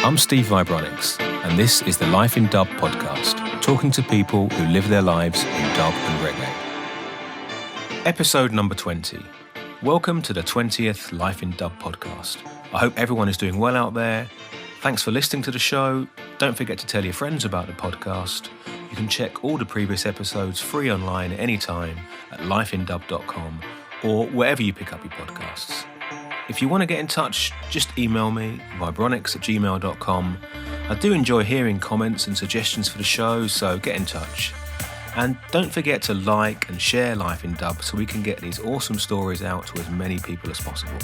I'm Steve Vibronics, and this is the Life in Dub podcast, talking to people who live their lives in dub and reggae. Episode number 20. Welcome to the 20th Life in Dub podcast. I hope everyone is doing well out there. Thanks for listening to the show. Don't forget to tell your friends about the podcast. You can check all the previous episodes free online at any time at lifeindub.com or wherever you pick up your podcasts. If you want to get in touch, just email me, vibronics@gmail.com. I do enjoy hearing comments and suggestions for the show, so get in touch. And don't forget to like and share Life in Dub so we can get these awesome stories out to as many people as possible.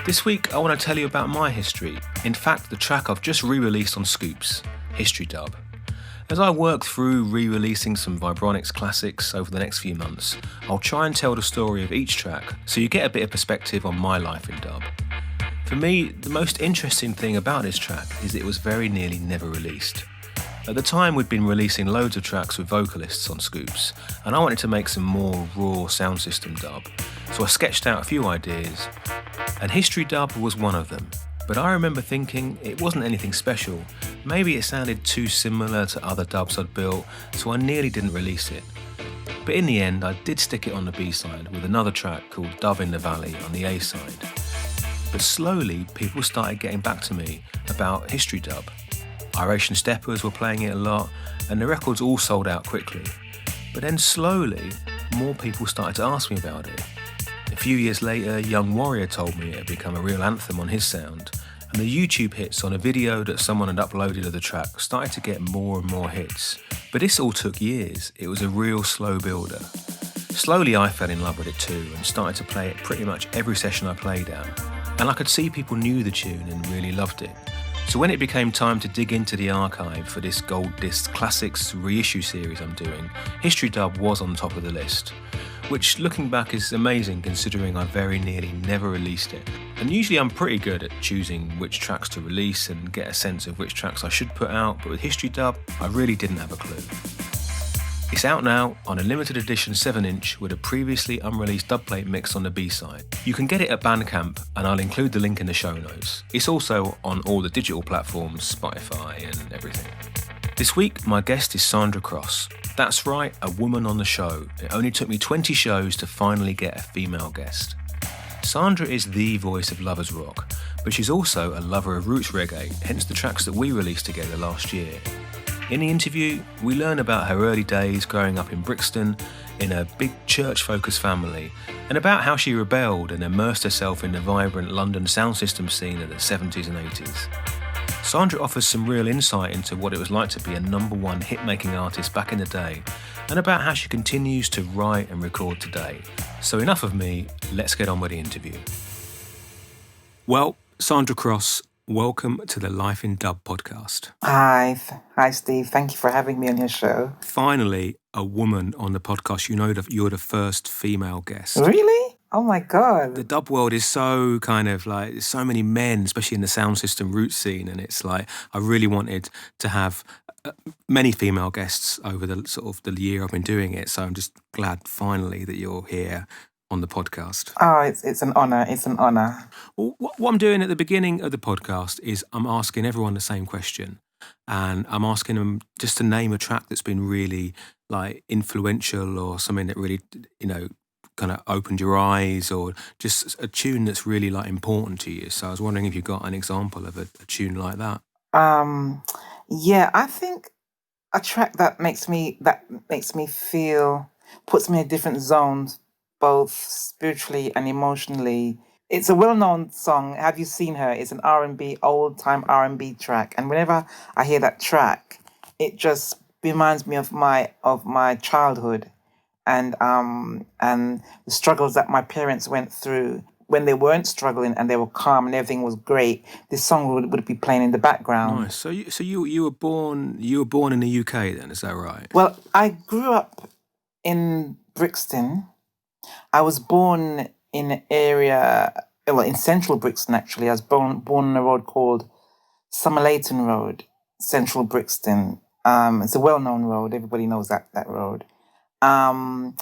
This week, I want to tell you about my history. In fact, the track I've just re-released on Scoops, History Dub. As I work through re-releasing some Vibronics classics over the next few months, I'll try and tell the story of each track so you get a bit of perspective on my life in dub. For me, the most interesting thing about this track is it was very nearly never released. At the time, we'd been releasing loads of tracks with vocalists on Scoops, and I wanted to make some more raw sound system dub, so I sketched out a few ideas, and History Dub was one of them. But I remember thinking it wasn't anything special. Maybe it sounded too similar to other dubs I'd built, so I nearly didn't release it. But in the end, I did stick it on the B-side with another track called Dove in the Valley on the A-side. But slowly, people started getting back to me about History Dub. Iration Steppers were playing it a lot, and the records all sold out quickly. But then slowly, more people started to ask me about it. A few years later, Young Warrior told me it had become a real anthem on his sound, and the YouTube hits on a video that someone had uploaded of the track started to get more and more hits. But this all took years. It was a real slow builder. Slowly I fell in love with it too and started to play it pretty much every session I played at. And I could see people knew the tune and really loved it. So when it became time to dig into the archive for this Gold Disc Classics reissue series I'm doing, History Dub was on top of the list, which looking back is amazing considering I very nearly never released it. And usually I'm pretty good at choosing which tracks to release and get a sense of which tracks I should put out, but with History Dub, I really didn't have a clue. It's out now on a limited edition 7-inch with a previously unreleased dubplate mix on the B-side. You can get it at Bandcamp, and I'll include the link in the show notes. It's also on all the digital platforms, Spotify and everything. This week, my guest is Sandra Cross. That's right, a woman on the show. It only took me 20 shows to finally get a female guest. Sandra is the voice of lovers rock, but she's also a lover of roots reggae, hence the tracks that we released together last year. In the interview, we learn about her early days growing up in Brixton in a big church-focused family, and about how she rebelled and immersed herself in the vibrant London sound system scene of the 70s and 80s. Sandra offers some real insight into what it was like to be a #1 hit-making artist back in the day, and about how she continues to write and record today. So enough of me, let's get on with the interview. Well, Sandra Cross, welcome to the Life in Dub podcast. Hi, Steve. Thank you for having me on your show. Finally, a woman on the podcast. You know that you're the first female guest. Really? Oh my God. The dub world is so kind of like, there's so many men, especially in the sound system roots scene, and it's like I really wanted to have many female guests over the sort of the year I've been doing it. So I'm just glad finally that you're here on the podcast. Oh, it's an honor. It's an honor. Well, what I'm doing at the beginning of the podcast is I'm asking everyone the same question, and I'm asking them just to name a track that's been really like influential or something that really, kind of opened your eyes, or just a tune that's really like important to you. So I was wondering if you got an example of a tune like that. Yeah, I think a track that makes me feel, puts me in different zones, both spiritually and emotionally. It's a well-known song. Have you seen her? It's an R&B, old-time R&B track. And whenever I hear that track, it just reminds me of my childhood and the struggles that my parents went through. When they weren't struggling and they were calm and everything was great, this song would be playing in the background. Nice. So you were born in the UK then, is that right? Well, I grew up in Brixton. I was born in an area, in central Brixton actually. I was born on a road called Somerleyton Road, central Brixton. It's a well-known road. Everybody knows that road. I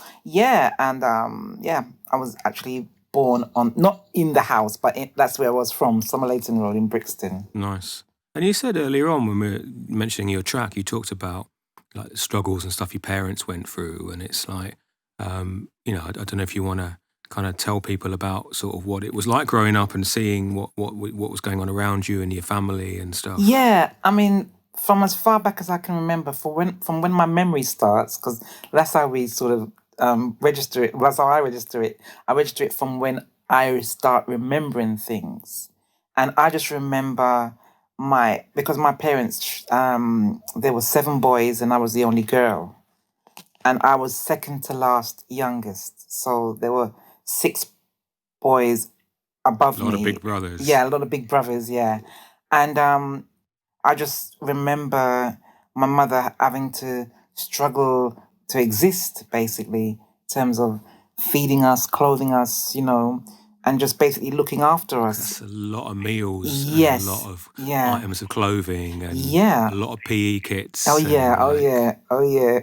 was actually born on, not in the house, but that's where I was from, Somerleyton Road in Brixton. Nice. And you said earlier on when we were mentioning your track, you talked about like the struggles and stuff your parents went through, and it's like, I don't know if you want to kind of tell people about sort of what it was like growing up and seeing what was going on around you and your family and stuff. Yeah, I mean, from as far back as I can remember, from when my memory starts, because that's how we sort of register it. Well, that's how I register it. I register it from when I start remembering things, and I just remember because my parents, there were 7 boys and I was the only girl, and I was second to last youngest. So there were 6 boys above A lot me. of big brothers. Yeah, a lot of big brothers. Yeah, and I just remember my mother having to struggle to exist, basically, in terms of feeding us, clothing us, and just basically looking after us. That's a lot of meals Yes. and a lot of Yeah. items of clothing and Yeah. a lot of PE kits. Oh yeah, and, oh like, yeah, oh yeah.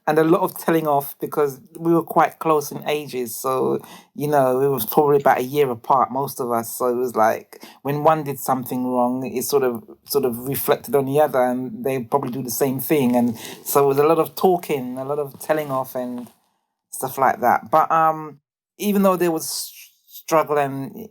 And a lot of telling off because we were quite close in ages. So, it was probably about a year apart, most of us. So it was like when one did something wrong, it sort of reflected on the other and they probably do the same thing. And so it was a lot of talking, a lot of telling off and stuff like that. But even though there was struggle and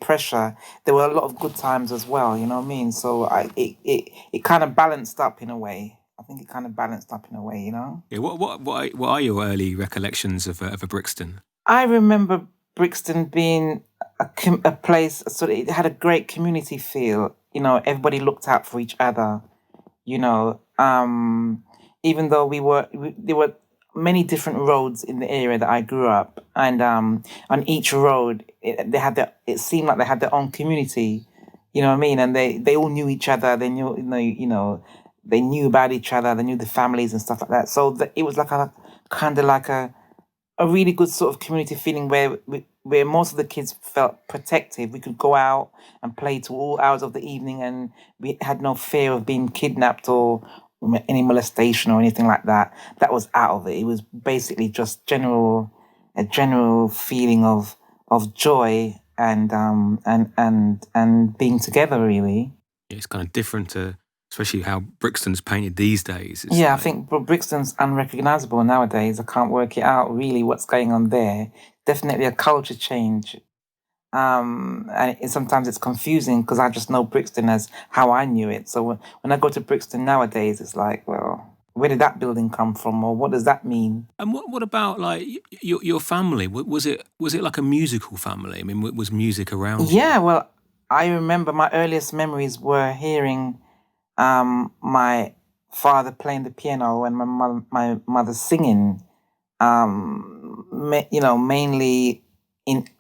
pressure, there were a lot of good times as well. You know what I mean? So it kind of balanced up in a way. I think it kind of balanced up in a way. Yeah, what are your early recollections of a Brixton? I remember Brixton being a place. Sort of, it had a great community feel. Everybody looked out for each other. Even though there were many different roads in the area that I grew up, and on each road, it seemed like they had their own community. You know what I mean? And they all knew each other. They knew, they knew about each other. They knew the families and stuff like that. So it was like a kind of like a really good sort of community feeling where most of the kids felt protected. We could go out and play to all hours of the evening, and we had no fear of being kidnapped or any molestation or anything like that. That was out of it. It was basically just a general feeling of joy and being together, really. It's kind of different to, especially how Brixton's painted these days. It's I think Brixton's unrecognisable nowadays. I can't work it out really what's going on there. Definitely a culture change. And sometimes it's confusing because I just know Brixton as how I knew it. So when I go to Brixton nowadays, it's like, well, where did that building come from, or what does that mean? And what about like your family? Was it like a musical family? I mean, was music around you? Yeah, well, I remember my earliest memories were hearing my father playing the piano and my mother singing. Mainly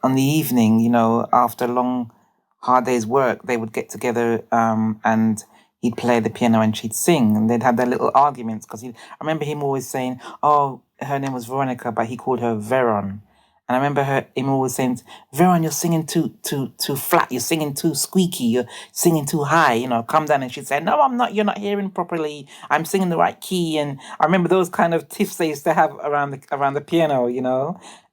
on the evening, after a long, hard day's work, they would get together and he'd play the piano and she'd sing, and they'd have their little arguments because I remember him always saying, "Oh, her name was Veronica, but he called her Veron." And I remember him always saying, "Veron, you're singing too flat. You're singing too squeaky. You're singing too high. Come down." And she'd say, "No, I'm not. You're not hearing properly. I'm singing the right key." And I remember those kind of tiffs they used to have around the piano,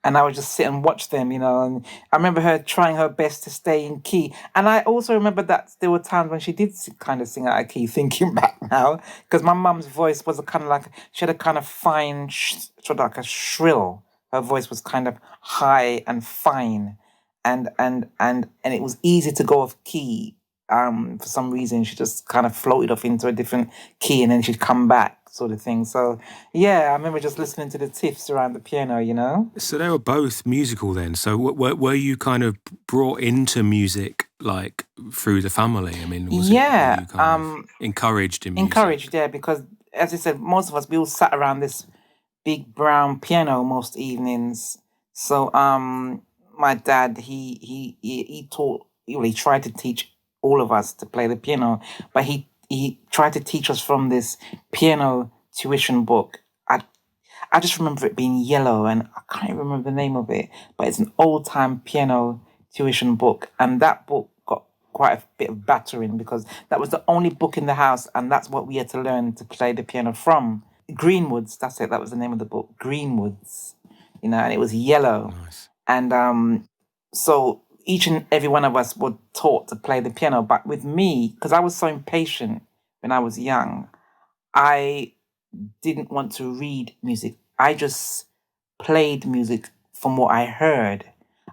And I would just sit and watch them, And I remember her trying her best to stay in key. And I also remember that there were times when she did kind of sing out of key, thinking back now, because my mum's voice was she had a kind of fine, sort of like a shrill. Her voice was kind of high and fine, and it was easy to go off key. For some reason, she just kind of floated off into a different key, and then she'd come back, sort of thing. So yeah, I remember just listening to the tiffs around the piano. So they were both musical then. So were you kind of brought into music like through the family? I mean, were you kind of encouraged in music? Encouraged, yeah, because as I said, most of us we all sat around this big brown piano most evenings. So my dad he taught, he tried to teach all of us to play the piano, but he tried to teach us from this piano tuition book. I just remember it being yellow and I can't remember the name of it, but it's an old-time piano tuition book, and that book got quite a bit of battering because that was the only book in the house, and that's what we had to learn to play the piano from. Greenwoods, that's it. That was the name of the book, Greenwoods. And it was yellow. Nice. And so each and every one of us were taught to play the piano. But with me, because I was so impatient when I was young, I didn't want to read music. I just played music from what I heard.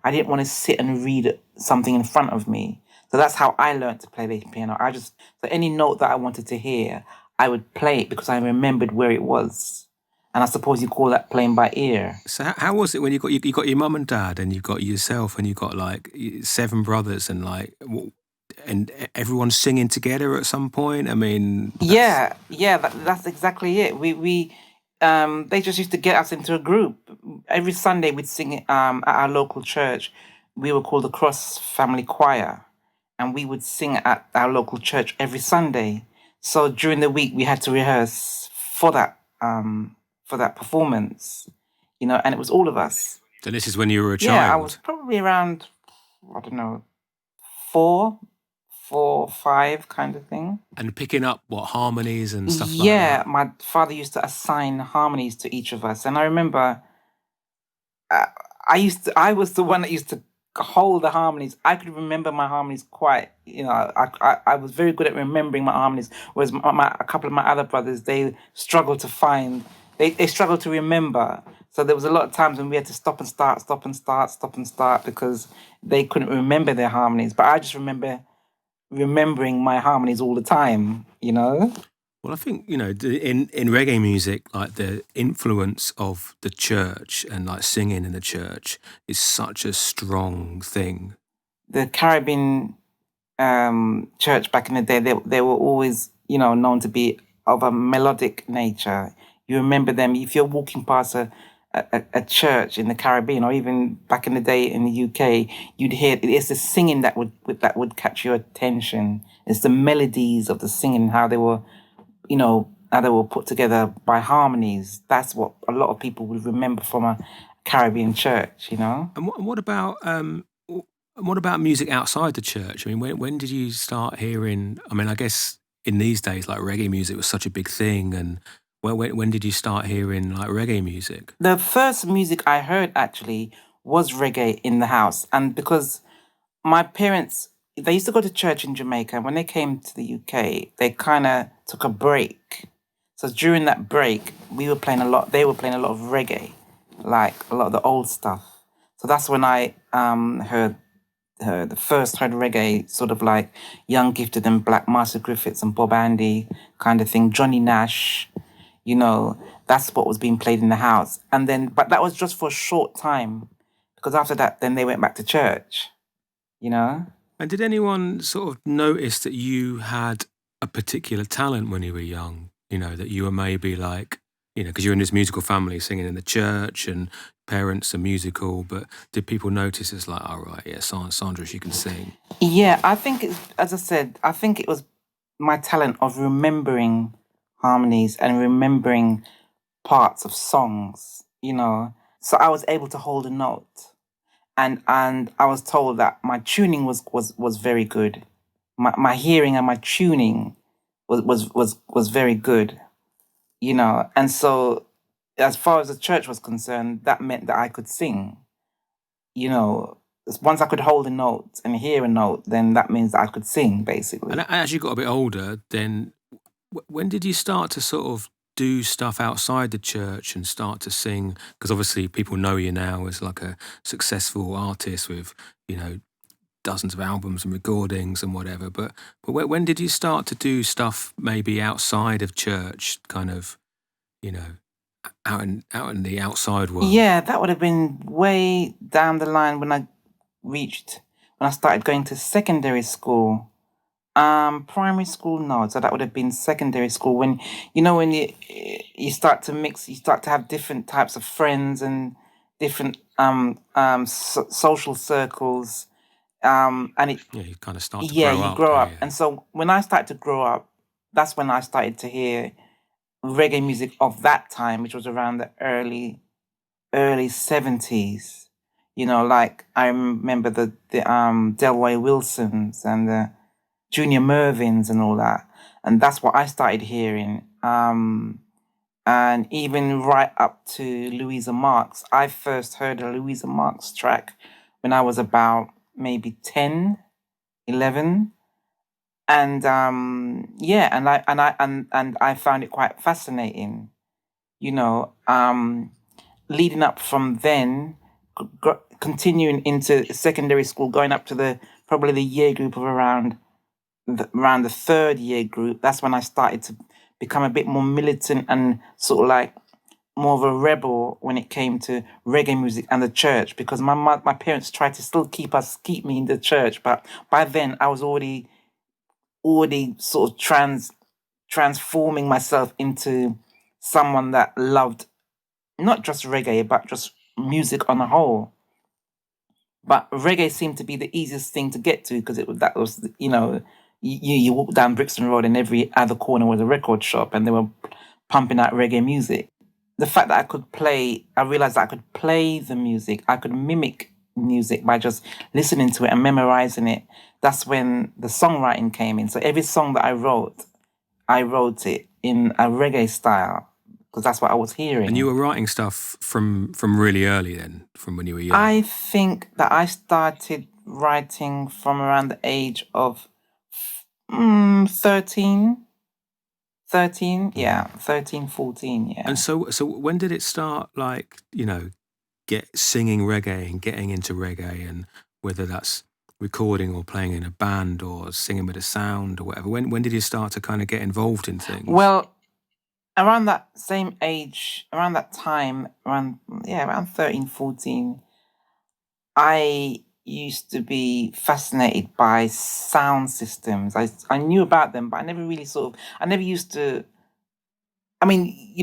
I didn't want to sit and read something in front of me. So that's how I learned to play the piano. So any note that I wanted to hear, I would play it because I remembered where it was. And I suppose you call that playing by ear. So how was it when you got your mum and dad and you got yourself and you got like 7 brothers and like and everyone singing together at some point? I mean, That's exactly it. They just used to get us into a group. Every Sunday we'd sing at our local church. We were called the Cross Family Choir, and we would sing at our local church every Sunday. So during the week we had to rehearse for that performance, and it was all of us. So this is when you were a Yeah, I child. was probably around, I don't know, 4, 5 kind of thing. And picking up what harmonies and stuff like Yeah, that. my father used to assign harmonies to each of us, and I remember I was the one that used to hold the harmonies. I could remember my harmonies quite, I was very good at remembering my harmonies, whereas a couple of my other brothers, they struggled to find, they struggled to remember. So there was a lot of times when we had to stop and start, stop and start, stop and start because they couldn't remember their harmonies. But I just remember remembering my harmonies all the time, Well, I think, in reggae music, like the influence of the church and like singing in the church is such a strong thing. The Caribbean church back in the day, they were always, known to be of a melodic nature. You remember them if you're walking past a church in the Caribbean, or even back in the day in the UK, you'd hear it's the singing that would catch your attention. It's the melodies of the singing, how they were, how they were put together by harmonies. That's what a lot of people would remember from a Caribbean church, And what about music outside the church? I mean, when did you start hearing? I mean, I guess in these days, like reggae music was such a big thing, and when did you start hearing like reggae music? The first music I heard actually was reggae in the house. And because my parents, they used to go to church in Jamaica. And when they came to the UK, they kind of took a break. So during that break, they were playing a lot of reggae, like a lot of the old stuff. So that's when I heard reggae, sort of like Young Gifted and Black Master Griffiths and Bob Andy kind of thing, Johnny Nash, that's what was being played in the house. And then, but that was just for a short time, because after that, then they went back to church, And did anyone sort of notice that you had a particular talent when you were young? That you were maybe like, because you're in this musical family singing in the church and parents are musical, but did people notice it's like, all right, yeah, Sandra, she can sing? Yeah, I think, as I said, I think it was my talent of remembering harmonies and remembering parts of songs, So I was able to hold a note. And I was told that my tuning was very good. My hearing and my tuning was very good, And so as far as the church was concerned, that meant that I could sing, Once I could hold a note and hear a note, then that means that I could sing, basically. And as you got a bit older, then when did you start to sort of do stuff outside the church and start to sing? Because obviously people know you now as like a successful artist with, dozens of albums and recordings and whatever. But when did you start to do stuff maybe outside of church, kind of, out in the outside world? Yeah, that would have been way down the line when I started going to secondary school. Primary school, no. So that would have been secondary school when, when you start to mix, you start to have different types of friends and different social circles. And it, You kind of start to yeah, grow you up. grow up. Yeah. And so when I started to grow up, that's when I started to hear reggae music of that time, which was around the early 70s. Like I remember the Delroy Wilsons and the Junior Mervins and all that. And that's what I started hearing. and even right up to Louisa Marks. I first heard a Louisa Marks track when I was about maybe 10, 11. And and I found it quite fascinating, you know. Leading up from then, continuing into secondary school, going up to probably the year group of around the third year group. That's when I started to become a bit more militant and sort of like more of a rebel when it came to reggae music and the church, because my parents tried to still keep me in the church, but by then I was already sort of transforming myself into someone that loved not just reggae but just music on a whole. But reggae seemed to be the easiest thing to get to because that was, you walk down Brixton Road and every other corner was a record shop and they were pumping out reggae music. The fact that I realized that I could play the music, I could mimic music by just listening to it and memorizing it. That's when the songwriting came in. So every song that I wrote it in a reggae style because that's what I was hearing. And you were writing stuff from really early then, from when you were young? I think that I started writing from around the age of 13. 13, yeah, 13, 14, yeah. And so when did it start, like, get singing reggae and getting into reggae, and whether that's recording or playing in a band or singing with a sound or whatever? When did you start to kind of get involved in things? Well, around that same age, around that time, around 13, 14, I used to be fascinated by sound systems. I knew about them, but I never really I never used to, I mean,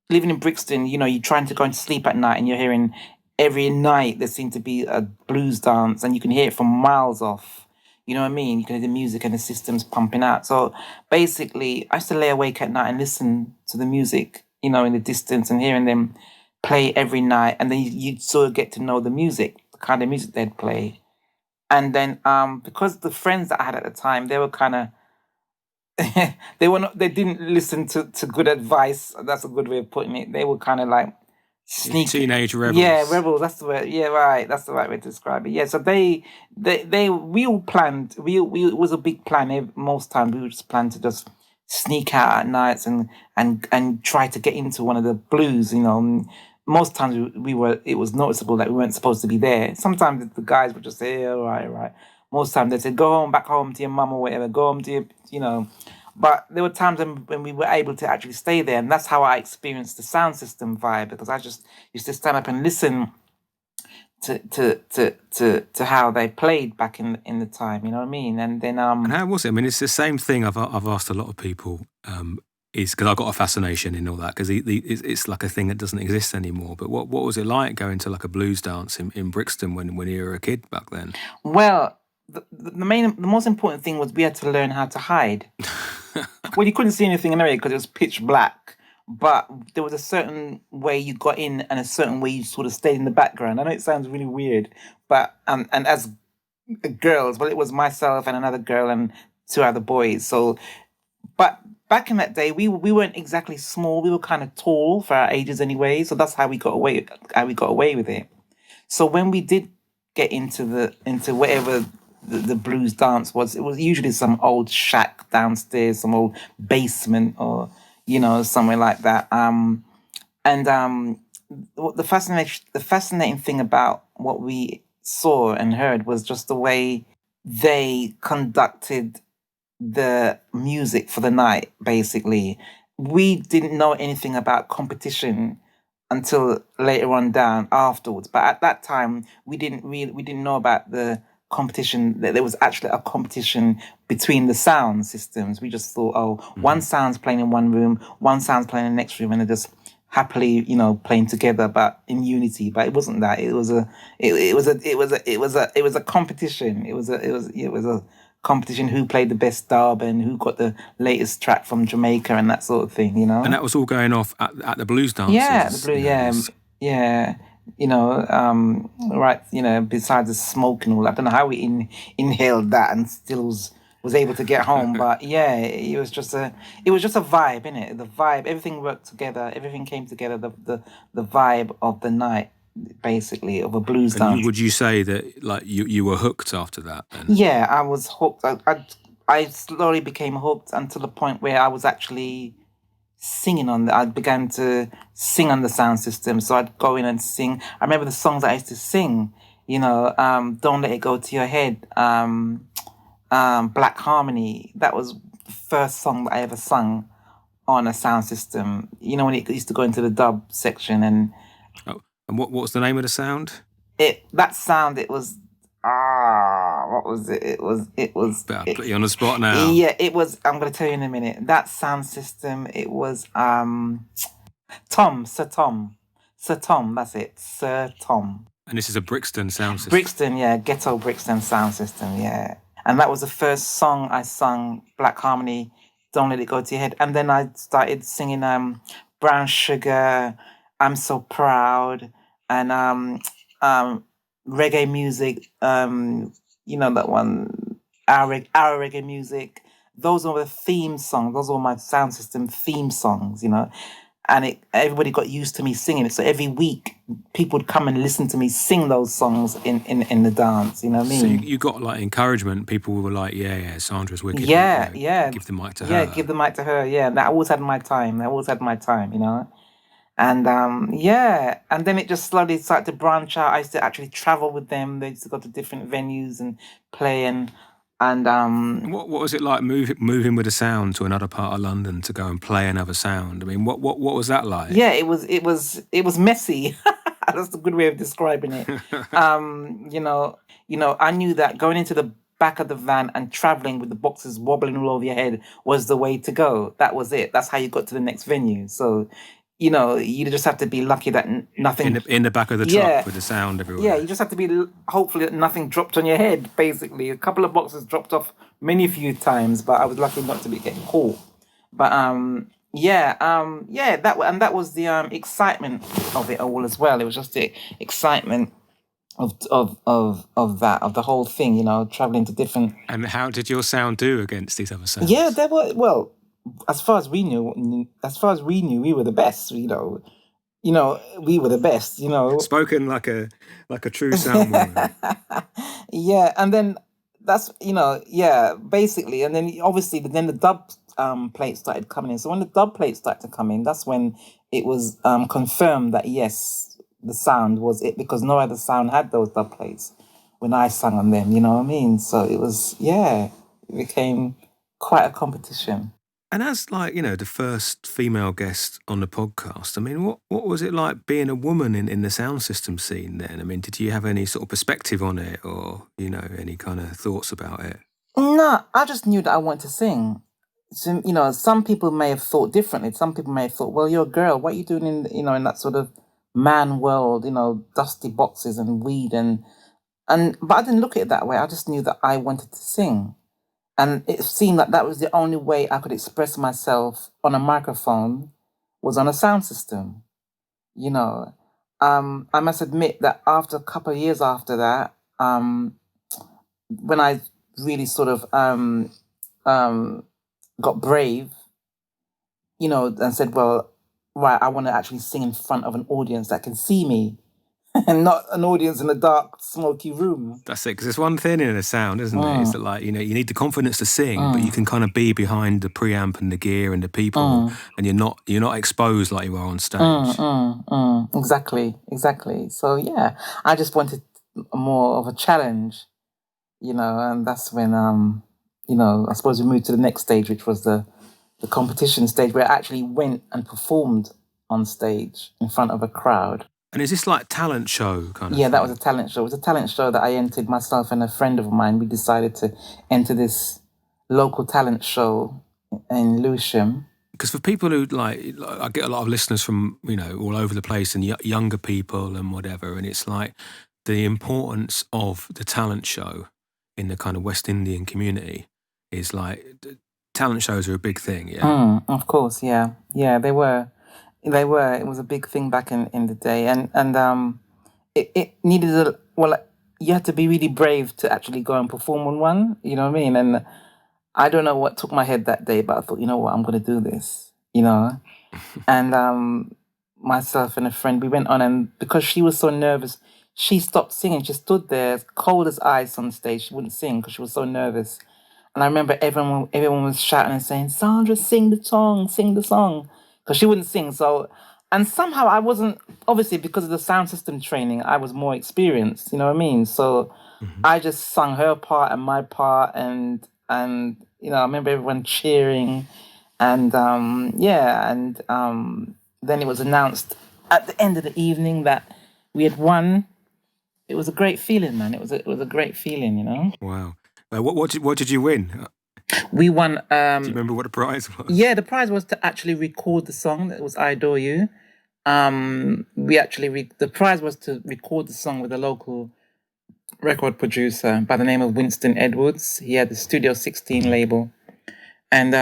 living in Brixton, you're trying to go and sleep at night and you're hearing every night there seemed to be a blues dance and you can hear it from miles off. You know what I mean? You can hear the music and the systems pumping out. So basically, I used to lay awake at night and listen to the music, in the distance and hearing them play every night. And then you'd sort of get to know the music, the kind of music they'd play. And then because the friends that I had at the time, they were kind of, they didn't listen to good advice. That's a good way of putting it. They were kind of like sneaky teenage rebels. Yeah, rebels. That's the way. Yeah, right. That's the right way to describe it. Yeah. So we all planned. It was a big plan. Most times we would just plan to just sneak out at nights and try to get into one of the blues. Most times it was noticeable that we weren't supposed to be there. Sometimes the guys would just say, "Yeah, right." Most times they said, "Go back home to your mum or whatever. Go home to your, But there were times when we were able to actually stay there, and that's how I experienced the sound system vibe, because I just used to stand up and listen to how they played back in the time. You know what I mean? And then And how was it? I mean, it's the same thing I've asked a lot of people. Is because I got a fascination in all that, because it's like a thing that doesn't exist anymore. But what was it like going to like a blues dance in Brixton when you were a kid back then? Well, the most important thing was we had to learn how to hide. Well, you couldn't see anything in area because it was pitch black, but there was a certain way you got in and a certain way you sort of stayed in the background. I know it sounds really weird, but and as girls, well, it was myself and another girl and two other boys. So, but back in that day, we weren't exactly small. We were kind of tall for our ages anyway. So that's how we got away. How we got away with it. So when we did get into whatever the blues dance was, it was usually some old shack downstairs, some old basement, or somewhere like that. The fascinating thing about what we saw and heard was just the way they conducted the music for the night. Basically, we didn't know anything about competition until later on down afterwards. But at that time, we didn't know about the competition, that there was actually a competition between the sound systems. We just thought, one sound's playing in one room, one sound's playing in the next room, and they're just happily, playing together, but in unity. But it wasn't that. It was a competition. It was a competition who played the best dub and who got the latest track from Jamaica and that sort of thing, And that was all going off at the blues dances. Yeah, the blues. Yeah. Right, besides the smoke and all that. I don't know how we inhaled that and still was was able to get home. But yeah, it was just a vibe, innit? The vibe, everything worked together, everything came together. The vibe of the night, basically, of a blues And dance. would you say that like you were hooked after that then? Yeah, I was hooked. I slowly became hooked until the point where I was actually singing I began to sing on the sound system. So I'd go in and sing. I remember the songs I used to sing, Don't Let It Go to Your Head, Black Harmony. That was the first song that I ever sung on a sound system. When it used to go into the dub section, and and what was the name of the sound? it was what was it? It was Better put you on the spot now. Yeah, it was. I'm gonna tell you in a minute. That sound system. It was Sir Tom. That's it, Sir Tom. And this is a Brixton sound system. Brixton, yeah, ghetto Brixton sound system, yeah. And that was the first song I sung, Black Harmony, Don't Let It Go to Your Head. And then I started singing Brown Sugar, I'm So Proud, and reggae music, that one, our reggae music. Those were the theme songs. Those were my sound system theme songs, and everybody got used to me singing it. So every week, people would come and listen to me sing those songs in the dance. You know what I mean? So you got like encouragement. People were like, "Yeah, Sandra's wicked. Yeah. Give the mic to her." Yeah, give the mic to her. Yeah, that always had my time. And and then it just slowly started to branch out. I used to actually travel with them. They used to go to different venues and play and what was it like moving with a sound to another part of London to go and play another sound? I mean, what was that like? Yeah, it was messy. That's a good way of describing it. I knew that going into the back of the van and traveling with the boxes wobbling all over your head was the way to go. That was it. That's how you got to the next venue. So, you just have to be lucky that nothing in the back of the truck with the sound everywhere. Yeah, you just have to be hopefully that nothing dropped on your head. Basically, a couple of boxes dropped off many few times, but I was lucky not to be getting caught. But that was the excitement of it all as well. It was just the excitement of the whole thing, traveling to different. And how did your sound do against these other sounds? Yeah, they were well. As far as we knew, we were the best. We were the best. Spoken like a true sound woman. Yeah, and then that's basically, and then obviously then the dub plates started coming in. So when the dub plates started to come in, that's when it was confirmed that yes, the sound was it, because no other sound had those dub plates when I sang on them. You know what I mean? So it became quite a competition. And as the first female guest on the podcast, I mean, what was it like being a woman in the sound system scene then? I mean, did you have any sort of perspective on it, or any kind of thoughts about it? No, I just knew that I wanted to sing. So, some people may have thought differently. Some people may have thought, well, you're a girl. What are you doing in that sort of man world, dusty boxes and weed but I didn't look at it that way. I just knew that I wanted to sing. And it seemed like that was the only way I could express myself on a microphone was on a sound system. I must admit that after a couple of years after that, when I really sort of got brave, and said, well, right, I want to actually sing in front of an audience that can see me and not an audience in a dark, smoky room. That's it, because there's one thing in a sound, isn't it? It's that you need the confidence to sing, but you can kind of be behind the preamp and the gear and the people, and you're not exposed like you are on stage. Exactly. So yeah, I just wanted more of a challenge, and that's when I suppose we moved to the next stage, which was the competition stage, where I actually went and performed on stage in front of a crowd. And is this like talent show kind of Yeah, thing? that was a talent show. It was a talent show that I entered, myself and a friend of mine. We decided to enter this local talent show in Lewisham. Because for people who I get a lot of listeners from, all over the place, and younger people and whatever, and it's like the importance of the talent show in the kind of West Indian community is like, talent shows are a big thing, yeah? Of course, yeah. Yeah, they were. They were. It was a big thing back in the day, and it needed you had to be really brave to actually go and perform on one. You know what I mean? And I don't know what took my head that day, but I thought, you know what, I'm going to do this, you know. And myself and a friend, we went on, and because she was so nervous, she stopped singing. She stood there, cold as ice on stage. She wouldn't sing because she was so nervous. And I remember everyone was shouting and saying, Sandra, sing the song, because she wouldn't sing. So, and somehow I wasn't, obviously because of the sound system training, I was more experienced, you know what I mean? So I just sung her part and my part, and you know, I remember everyone cheering, and then it was announced at the end of the evening that we had won. It was a great feeling, man. It was a great feeling, you know. Wow. What did you win? We won. Do you remember what the prize was? Yeah, the prize was to actually record the song. That was "I Adore You." We actually the prize was to record the song with a local record producer by the name of Winston Edwards. He had the Studio 16 label, and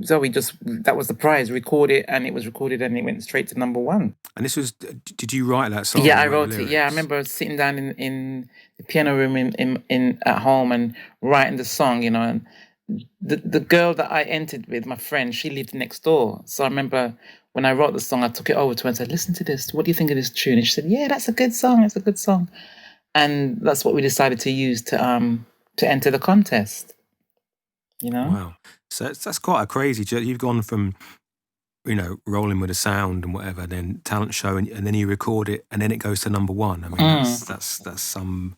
so that was the prize. Record it, and it was recorded, and it went straight to number one. And this was, did you write that song? Yeah, I wrote it. Yeah, I remember sitting down in the piano room in at home and writing the song, you know. And the girl that I entered with, my friend, she lived next door. So I remember when I wrote the song, I took it over to her and said, "Listen to this. What do you think of this tune?" And she said, "Yeah, that's a good song. It's a good song." And that's what we decided to use to enter the contest. You know. Wow. So that's quite a crazy journey. You've gone from, you know, rolling with a sound and whatever, then talent show, and then you record it, and then it goes to number one. I mean, that's some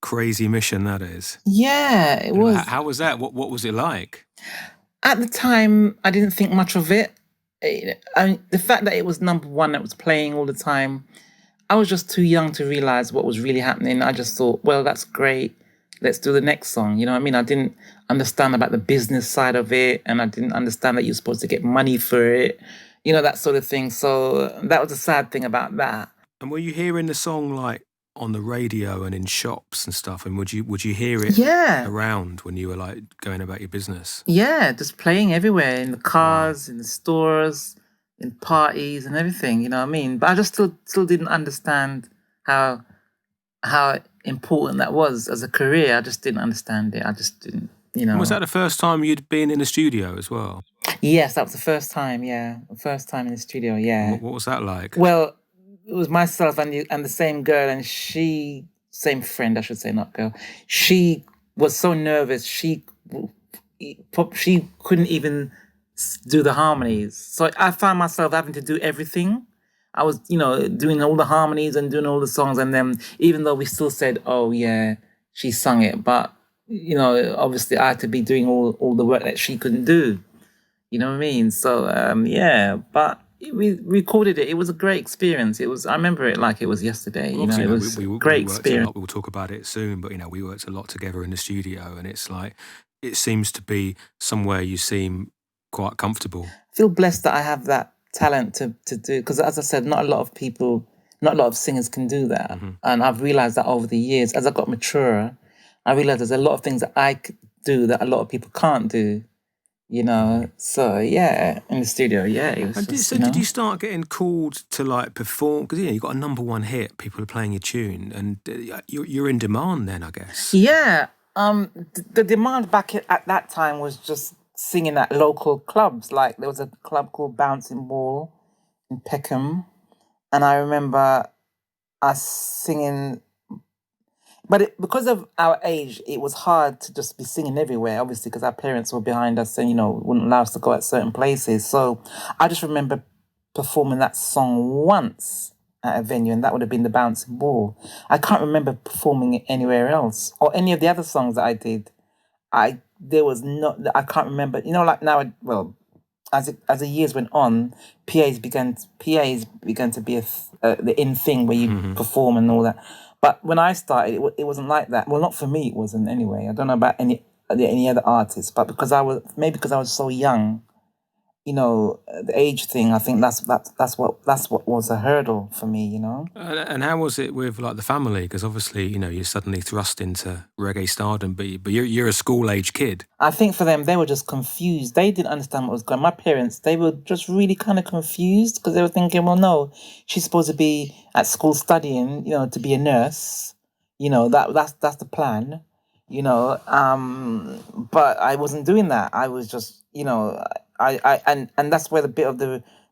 crazy mission, that is. Yeah, it was. How was that? What was it like? At the time, I didn't think much of it. The fact that it was number one, that was playing all the time, I was just too young to realize what was really happening. I just thought, well, that's great. Let's do the next song. You know what I mean? I didn't understand about the business side of it, and I didn't understand that you're supposed to get money for it, you know, that sort of thing. So that was the sad thing about that. And were you hearing the song like on the radio and in shops and stuff? And would you hear it around when you were like going about your business? Yeah, just playing everywhere, in the cars, in the stores, in parties and everything, you know what I mean? But I just still didn't understand how important that was as a career. I just didn't understand it. I just didn't, you know. And was that the first time you'd been in the studio as well? Yes, that was the first time, yeah. The first time in the studio, yeah. What was that like? Well, it was myself and the same girl, and same friend, I should say, not girl. She was so nervous, she couldn't even do the harmonies. So I found myself having to do everything. I was, you know, doing all the harmonies and doing all the songs, and then even though we still said, "Oh yeah, she sung it," but you know, obviously I had to be doing all the work that she couldn't do. You know what I mean? So yeah, but we recorded it. It was a great experience. I remember it like it was yesterday. Well, you know, it was a great experience. We'll talk about it soon, but you know, we worked a lot together in the studio, and it's like it seems to be somewhere you seem quite comfortable. I feel blessed that I have that talent to do, because as I said, not a lot of singers can do that. Mm-hmm. And I've realized that over the years, as I got maturer, I realized there's a lot of things that I could do that a lot of people can't do, you know. So yeah, in the studio, yeah, it was did you start getting called to like perform? Because you got a number one hit, people are playing your tune, and you're in demand then, I guess. Yeah, the demand back at that time was just singing at local clubs. Like there was a club called Bouncing Ball in Peckham, and I remember us singing. But because of our age, it was hard to just be singing everywhere, obviously, because our parents were behind us and, you know, wouldn't allow us to go at certain places. So I just remember performing that song once at a venue, and that would have been the Bouncing Ball. I can't remember performing it anywhere else, or any of the other songs that I did. I can't remember. You know, like now, as the years went on, PAs began to be the in thing where you perform and all that. But when I started, it wasn't like that. Well, not for me, it wasn't anyway. I don't know about any other artists, but because I was so young, you know, the age thing, I think that's what was a hurdle for me, you know. And how was it with like the family? Because obviously, you know, you're suddenly thrust into reggae stardom, but you're a school age kid. I think for them, they were just confused. They didn't understand what was going on. My parents, they were just really kind of confused, because they were thinking, well, no, she's supposed to be at school studying, you know, to be a nurse. You know, that's the plan. you know. But I wasn't doing that. I was just, and that's where the bit of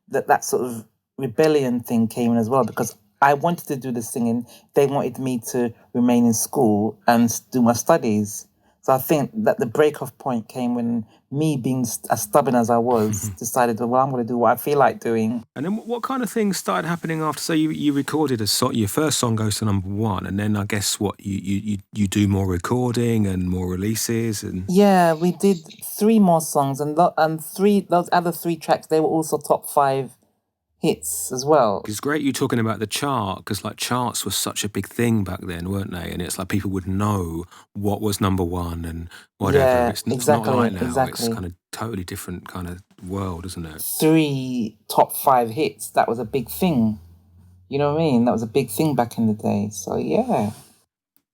that sort of rebellion thing came in as well, because I wanted to do the singing. They wanted me to remain in school and do my studies. So I think that the break-off point came when me, being as stubborn as I was, decided, well, I'm going to do what I feel like doing. And then what kind of things started happening after? So you recorded a song, your first song goes to number one, and then I guess what you do more recording and more releases and. Yeah, we did 3 more songs, and those other 3 tracks, they were also top 5 hits as well. It's great you talking about the chart, because like charts was such a big thing back then, weren't they? And it's like people would know what was number one and whatever. Yeah, It's not exactly, like now. exactly. It's kind of totally different kind of world, isn't it? 3 top 5 hits, that was a big thing. You know what I mean? That was a big thing back in the day. So yeah.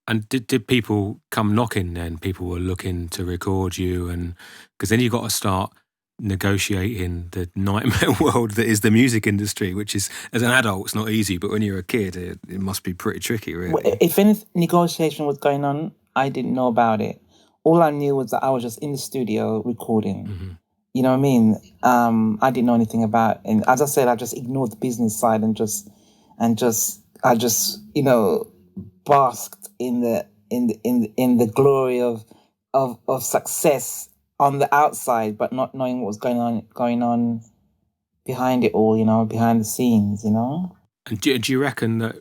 And did people come knocking then? People were looking to record you, and because then you got to start negotiating the nightmare world that is the music industry, which is, as an adult, it's not easy, but when you're a kid, it must be pretty tricky, really. If any negotiation was going on, I didn't know about it. All I knew was that I was just in the studio recording. Mm-hmm. You know what I mean? I didn't know anything about it. And as I said, I just ignored the business side and I just basked in the glory of success on the outside, but not knowing what was going on behind it all, behind the scenes, And do you reckon that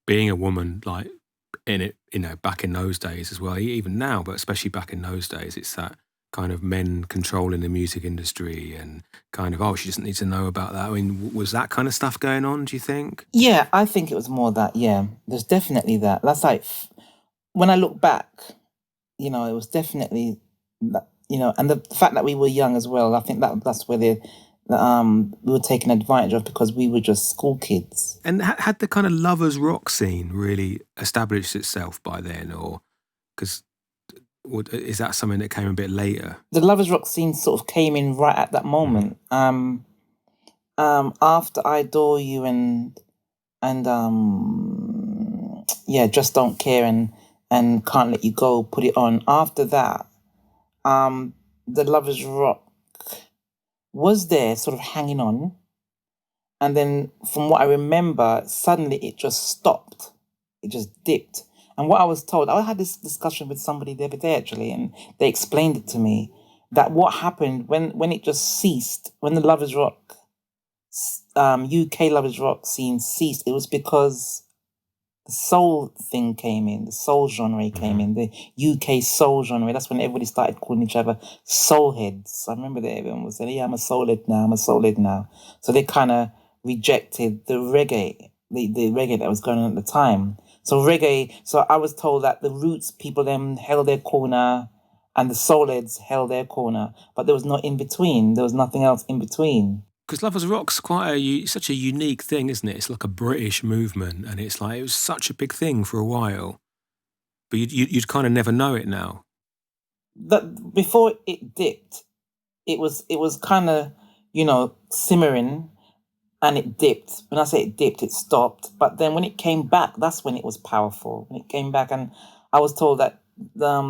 being a woman, like in it, back in those days as well, even now, but especially back in those days, it's that kind of men controlling the music industry and kind of, she doesn't need to know about that. I mean, was that kind of stuff going on, do you think? Yeah, I think it was more that, yeah. There's definitely that. That's like, when I look back, it was definitely that, and the fact that we were young as well, I think that's where we were taken advantage of, because we were just school kids. And had the kind of lovers rock scene really established itself by then, or because is that something that came a bit later? The lovers rock scene sort of came in right at that moment. After I Adore You and Just Don't Care and Can't Let You Go, Put It On. After that, the lovers rock was there, sort of hanging on. And then from what I remember, suddenly it just stopped. It just dipped. And what I was told, I had this discussion with somebody the other day actually, and they explained it to me, that what happened when it just ceased, when the lovers rock, UK lovers rock scene ceased, it was because the soul thing came in, the soul genre came in, the UK soul genre. That's when everybody started calling each other soul heads. I remember that everyone was saying, yeah, I'm a soul head now. So they kind of rejected the reggae, the reggae that was going on at the time. So I was told that the roots people then held their corner and the soul heads held their corner, but there was no in between. There was nothing else in between. Because Lovers Rock's such a unique thing, isn't it? It's like a British movement, and it's like it was such a big thing for a while, but you'd kind of never know it now. That before it dipped, it was kind of simmering, and it dipped. When I say it dipped, it stopped. But then when it came back, that's when it was powerful. When it came back, and I was told that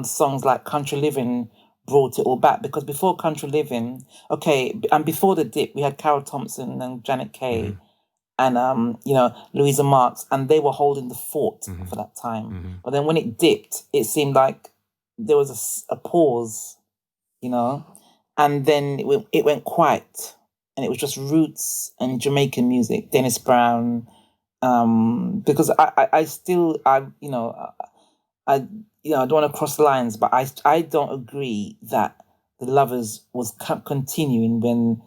songs like Country Living brought it all back, because before Country Living, and before the dip, we had Carol Thompson and Janet Kay and Louisa Marks, and they were holding the fort for that time. But then when it dipped, it seemed like there was a pause, and then it went quiet, and it was just roots and Jamaican music, Dennis Brown, because I don't want to cross lines, but I don't agree that the Lovers was continuing when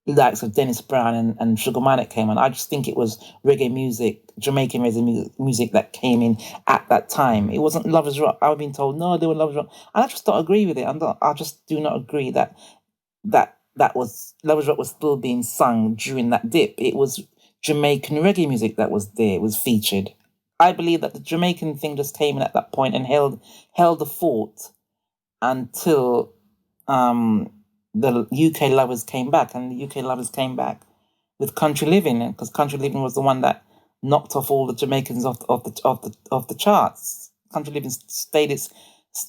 the likes of Dennis Brown and Sugar Minott came on. I just think it was reggae music, Jamaican reggae music that came in at that time. It wasn't Lovers Rock. I've been told, no, they were Lovers Rock. And I just don't agree with it. I just do not agree that was Lovers Rock was still being sung during that dip. It was Jamaican reggae music that was there, it was featured. I believe that the Jamaican thing just came in at that point and held the fort until the UK lovers came back, and the UK lovers came back with Country Living, because Country Living was the one that knocked off all the Jamaicans off the charts. Country Living stayed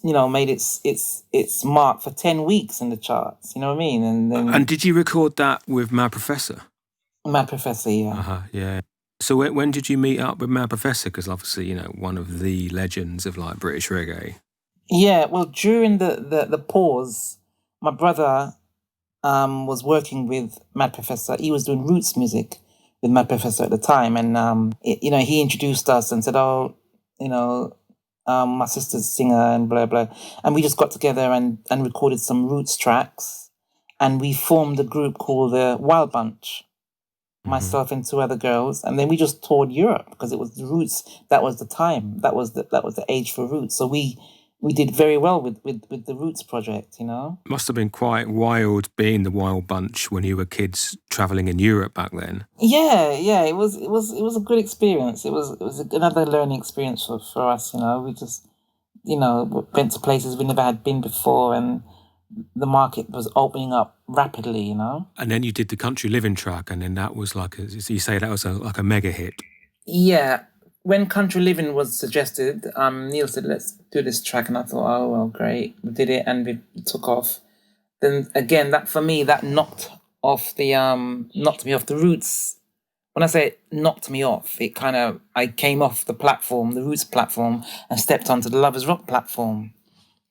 made its mark for 10 weeks in the charts. You know what I mean? And then And did you record that with Mad Professor? Mad Professor, yeah. Yeah. So when did you meet up with Mad Professor? Because obviously, one of the legends of like British reggae. Yeah, well, during the pause, my brother was working with Mad Professor. He was doing roots music with Mad Professor at the time, and he introduced us and said, "Oh, my sister's a singer and blah blah," and we just got together and recorded some roots tracks, and we formed a group called the Wild Bunch. Myself and two other girls, and then we just toured Europe because it was the roots. That was the time. That was the age for roots. So we did very well with the Roots project. Must have been quite wild being the Wild Bunch when you were kids travelling in Europe back then. Yeah. It was a good experience. It was another learning experience for us. We just went to places we never had been before, and the market was opening up rapidly. And then you did the Country Living track, and then that was like you say that was like a mega hit. Yeah. When Country Living was suggested, Neil said, "Let's do this track," and I thought, "Oh well, great." We did it, and we took off. Then again, that for me, that knocked me off the Roots. When I say knocked me off, I came off the platform, the Roots platform, and stepped onto the Lovers Rock platform.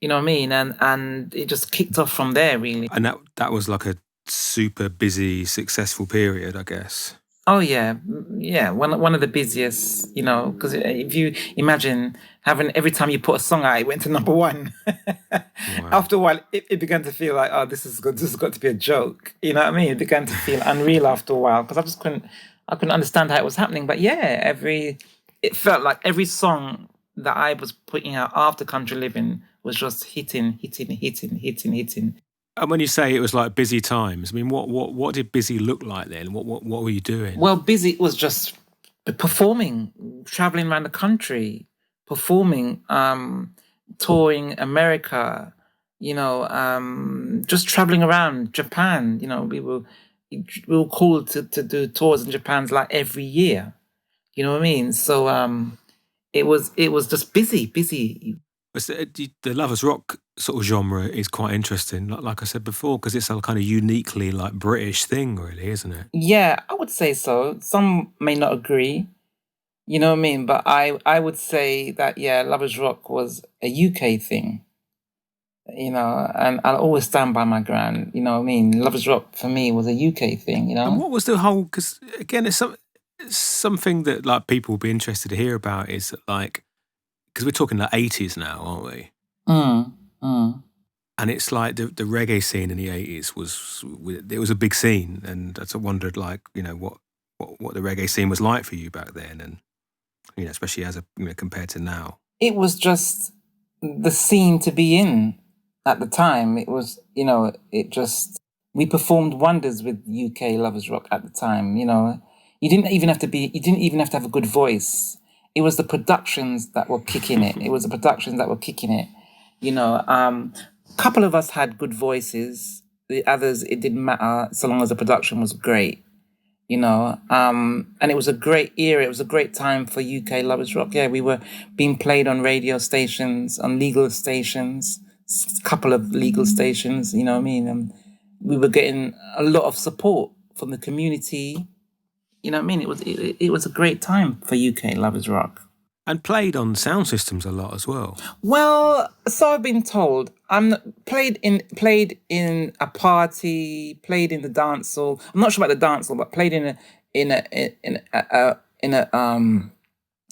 You know what I mean? And it just kicked off from there, really. And that was like a super busy, successful period, I guess. Oh yeah. One of the busiest, because if you imagine having every time you put a song out, it went to number one. Wow. After a while, it began to feel like, oh, this has got to be a joke. You know what I mean? It began to feel unreal after a while because I just couldn't understand how it was happening. But yeah, it felt like every song that I was putting out after Country Living was just hitting. And when you say it was like busy times, I mean, what did busy look like then? What were you doing? Well, busy was just performing, traveling around the country, performing, touring America, just traveling around Japan. We were called to do tours in Japan like every year. You know what I mean? So it was just busy. The Lovers Rock sort of genre is quite interesting, like I said before, because it's a kind of uniquely like British thing, really, isn't it? Yeah, I would say so. Some may not agree, you know what I mean? But I would say that, yeah, Lovers Rock was a UK thing, and I'll always stand by my ground, you know what I mean? Lovers Rock for me was a UK thing, And what was the whole, because again, it's something that like people will be interested to hear about is that, like, because we're talking the 80s now, aren't we? And it's like the reggae scene in the 80s was a big scene, and I wondered, like, what the reggae scene was like for you back then, and especially as compared to now. It was just the scene to be in at the time. It was, we performed wonders with UK Lovers Rock at the time. You didn't even have to have a good voice. It was the productions that were kicking it. A couple of us had good voices. The others, it didn't matter so long as the production was great. And it was a great era. It was a great time for UK Lovers Rock. Yeah, we were being played on radio stations, on legal stations, a couple of legal stations, you know what I mean? And we were getting a lot of support from the community. You know what I mean? It was a great time for UK Lovers Rock. And played on sound systems a lot as well. Well, so I've been told. Played in a party, played in the dance hall. I'm not sure about the dance hall, but played in an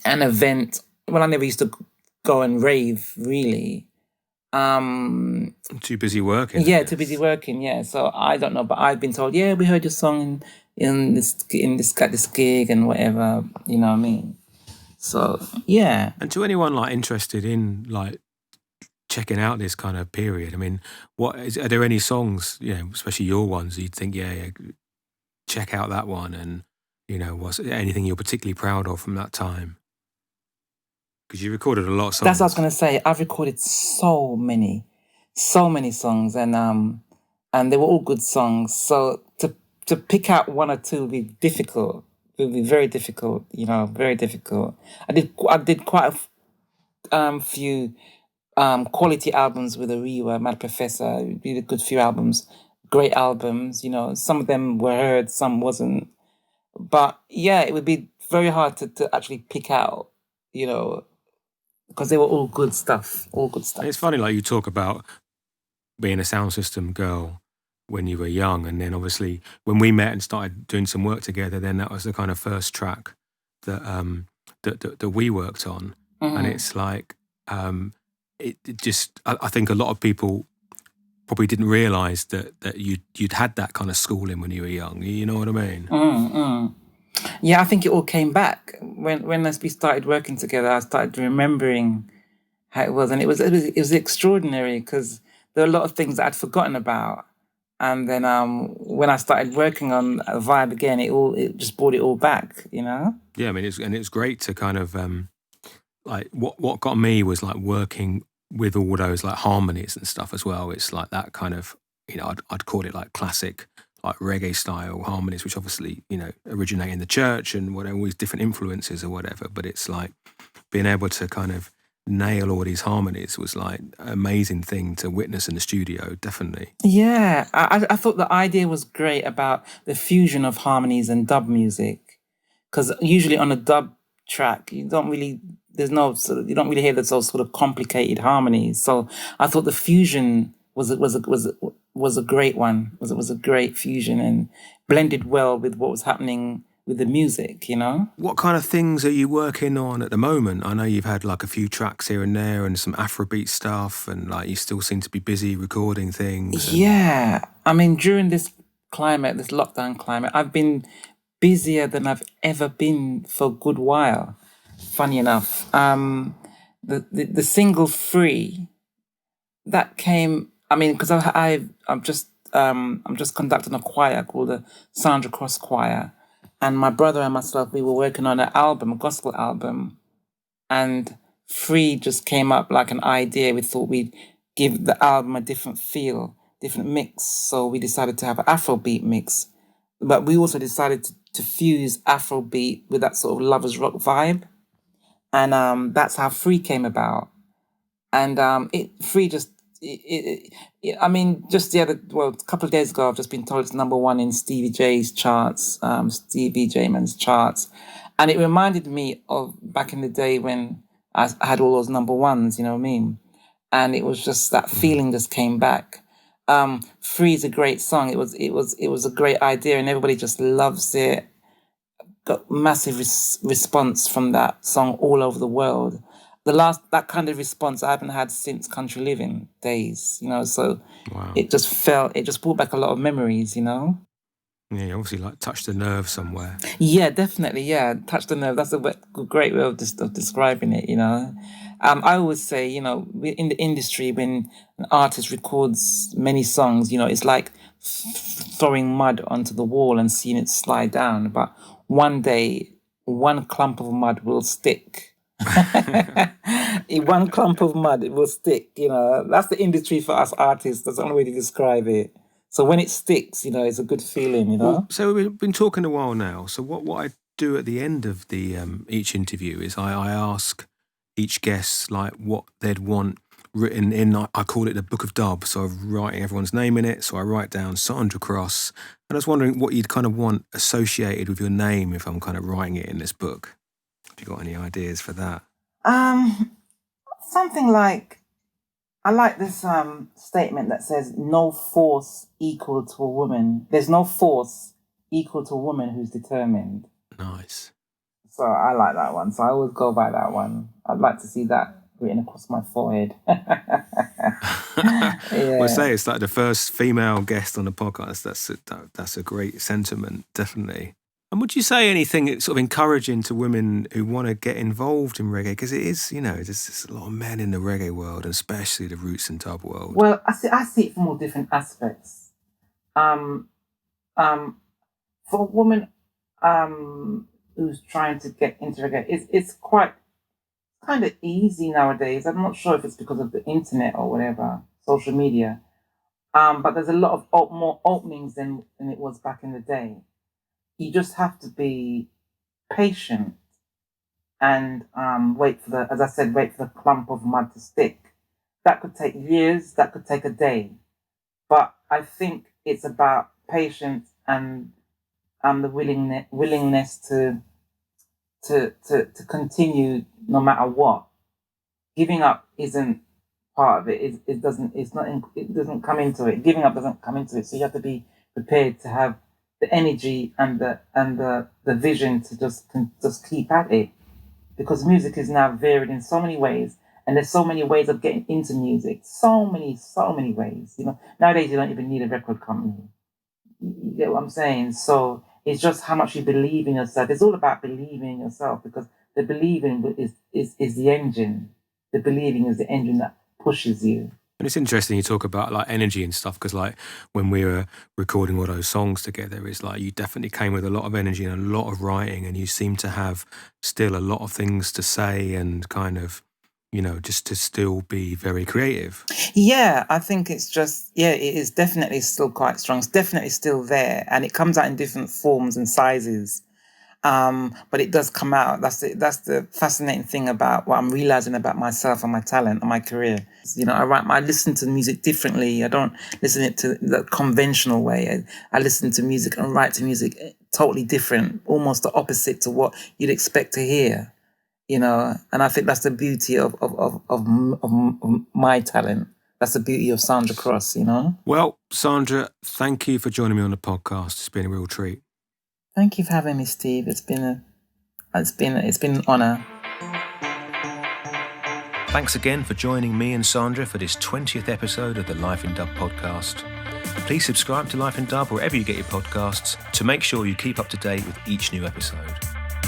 event. Well, I never used to go and rave really. Too busy working. Yeah, too busy working. Yeah, so I don't know, but I've been told. Yeah, we heard your song in this gig and whatever. You know what I mean? So yeah. And to anyone like interested in like checking out this kind of period, I mean, are there any songs, especially your ones, you'd think, yeah, check out that one, and was there anything you're particularly proud of from that time? Because you recorded a lot of songs. That's what I was going to say. I've recorded so many songs, and they were all good songs. So to pick out one or two would be difficult. It would be very difficult, very difficult. I did quite a few quality albums with Ariwa, Mad Professor, really good few albums, great albums. Some of them were heard, some wasn't. But yeah, it would be very hard to actually pick out, because they were all good stuff, all good stuff. It's funny, like you talk about being a sound system girl when you were young, and then obviously when we met and started doing some work together, then that was the kind of first track that that we worked on, and it's like it just I think a lot of people probably didn't realise that you'd had that kind of schooling when you were young. You know what I mean? Yeah, I think it all came back when as we started working together. I started remembering how it was, and it was extraordinary because there were a lot of things that I'd forgotten about. And then when I started working on a Vibe again, it just brought it all back, Yeah, I mean, it's great to kind of like what got me was like working with all those like harmonies and stuff as well. It's like that kind of, I'd call it like classic like reggae style harmonies, which obviously originate in the church and whatever, all these different influences or whatever. But it's like being able to kind of nail all these harmonies was like an amazing thing to witness in the studio, definitely. Yeah, I thought the idea was great about the fusion of harmonies and dub music, because usually on a dub track you don't really hear those sort of complicated harmonies. So I thought the fusion was a great one. Was a great fusion and blended well with what was happening with the music, What kind of things are you working on at the moment? I know you've had like a few tracks here and there and some Afrobeat stuff, and like you still seem to be busy recording things. Yeah, I mean, during this lockdown climate, I've been busier than I've ever been for a good while. Funny enough, the single "Free" that came. I mean, because I'm just conducting a choir called the Sandra Cross Choir, and my brother and myself, we were working on an album, a gospel album, and "Free" just came up like an idea. We thought we'd give the album a different feel, different mix, so we decided to have an Afrobeat mix. But we also decided to fuse Afrobeat with that sort of lovers rock vibe, and that's how "Free" came about. And "Free" just I mean, just a couple of days ago, I've just been told it's number one in Stevie J's charts, Stevie J Man's charts. And it reminded me of back in the day when I had all those number ones, you know what I mean? And it was just that feeling just came back. "Free" is a great song. It was a great idea, and everybody just loves it. Got massive response from that song all over the world. That kind of response I haven't had since Country Living days, so Wow. it just brought back a lot of memories, Yeah, obviously like touched the nerve somewhere. Yeah, definitely. Yeah, touched the nerve. That's a great way of describing it. I always say, in the industry, when an artist records many songs, it's like throwing mud onto the wall and seeing it slide down. But one day, one clump of mud will stick. One clump of mud, it will stick. That's the industry for us artists. That's the only way to describe it. So when it sticks, it's a good feeling, Well, so we've been talking a while now. So what I do at the end of the each interview is I ask each guest like what they'd want written in. I call it the Book of Dub. So I'm writing everyone's name in it. So I write down Sandra Cross, and I was wondering what you'd kind of want associated with your name if I'm kind of writing it in this book. Have you got any ideas for that? Something like, I like this statement that says, "No force equal to a woman. There's no force equal to a woman who's determined." Nice. So I like that one. So I always go by that one. I'd like to see that written across my forehead. Well, I say it's like the first female guest on the podcast. That's a great sentiment, definitely. And would you say anything sort of encouraging to women who want to get involved in reggae? Because it is, there's a lot of men in the reggae world, and especially the roots and dub world. Well, I see it from all different aspects. For a woman who's trying to get into reggae, it's quite kind of easy nowadays. I'm not sure if it's because of the internet or whatever, social media. But there's a lot of more openings than it was back in the day. You just have to be patient and wait for the clump of mud to stick. That could take years, that could take a day. But I think it's about patience and the willingness to continue no matter what. Giving up isn't part of it. It doesn't. It's not. It doesn't come into it. Giving up doesn't come into it. So you have to be prepared to have the energy and the vision to just keep at it, because music is now varied in so many ways, and there's so many ways of getting into music. So many ways. You know, nowadays you don't even need a record company. You get what I'm saying? So it's just how much you believe in yourself. It's all about believing in yourself, because the believing is the engine. The believing is the engine that pushes you. And it's interesting you talk about like energy and stuff, because like when we were recording all those songs together, it's like you definitely came with a lot of energy and a lot of writing, and you seem to have still a lot of things to say and kind of, you know, just to still be very creative. Yeah, I think it's just, it is definitely still quite strong. It's definitely still there, and it comes out in different forms and sizes. But it does come out. That's the fascinating thing about what I'm realizing about myself and my talent and my career. You know, I listen to music differently. I don't listen it to the conventional way. I listen to music and write to music totally different, almost the opposite to what you'd expect to hear. You know, and I think that's the beauty of my talent. That's the beauty of Sandra Cross, you know. Well, Sandra, thank you for joining me on the podcast. It's been a real treat. Thank you for having me, Steve. It's been an honour. Thanks again for joining me and Sandra for this 20th episode of the Life in Dub podcast. Please subscribe to Life in Dub wherever you get your podcasts to make sure you keep up to date with each new episode.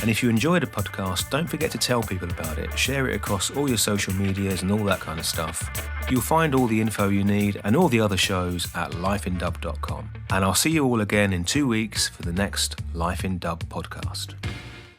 And if you enjoy the podcast, don't forget to tell people about it. Share it across all your social medias and all that kind of stuff. You'll find all the info you need and all the other shows at lifeindub.com. And I'll see you all again in 2 weeks for the next Life in Dub podcast.